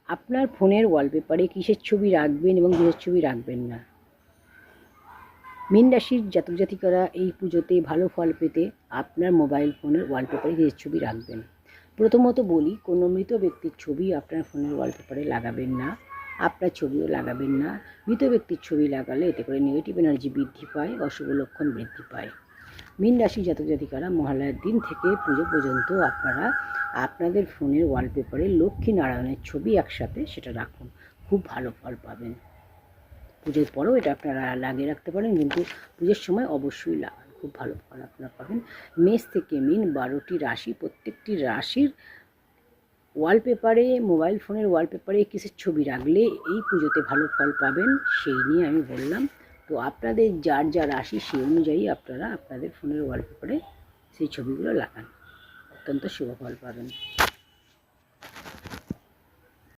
আপনার ফোনের ওয়ালপেপারে কিসের ছবি রাখবেন এবং কিসের ছবি রাখবেন না। মীন রাশির জাতক জাতিকারা এই পুজোতে ভালো ফল পেতে আপনার মোবাইল ফোনের ওয়ালপেপারে কিসের ছবি রাখবেন। প্রথমত বলি, কোনো মৃত ব্যক্তির ছবি আপনার ফোনের ওয়ালপেপারে লাগাবেন না, আপনার ছবিও লাগাবেন না। মৃত ব্যক্তির ছবি লাগালে এতে করে নেগেটিভ এনার্জি বৃদ্ধি পায়, অশুভ লক্ষণ বৃদ্ধি পায়। মীন রাশি জাতক জাতিকারা মহালয়ার দিন থেকে পুজো পর্যন্ত আপনারা আপনাদের ফোনের ওয়ালপেপারে লক্ষ্মী নারায়ণের ছবি একসাথে সেটা রাখুন, খুব ভালো ফল পাবেন। পুজোর পরেও এটা আপনারা লাগিয়ে রাখতে পারেন, কিন্তু পুজোর সময় অবশ্যই লাগান, খুব ভালো ফল আপনারা পাবেন। মেষ থেকে মীন 12টি রাশি, প্রত্যেকটি রাশির ওয়ালপেপারে, মোবাইল ফোনের ওয়ালপেপারে কিসের ছবি রাখলে এই পুজোতে ভালো ফল পাবেন সেই নিয়ে আমি বললাম। তো আপনাদের যার যা রাশি সেই অনুযায়ী আপনারা আপনাদের ফোনের ওয়ালপেপারে সেই ছবিগুলো লাগান, অত্যন্ত শুভ ফল পাবেন।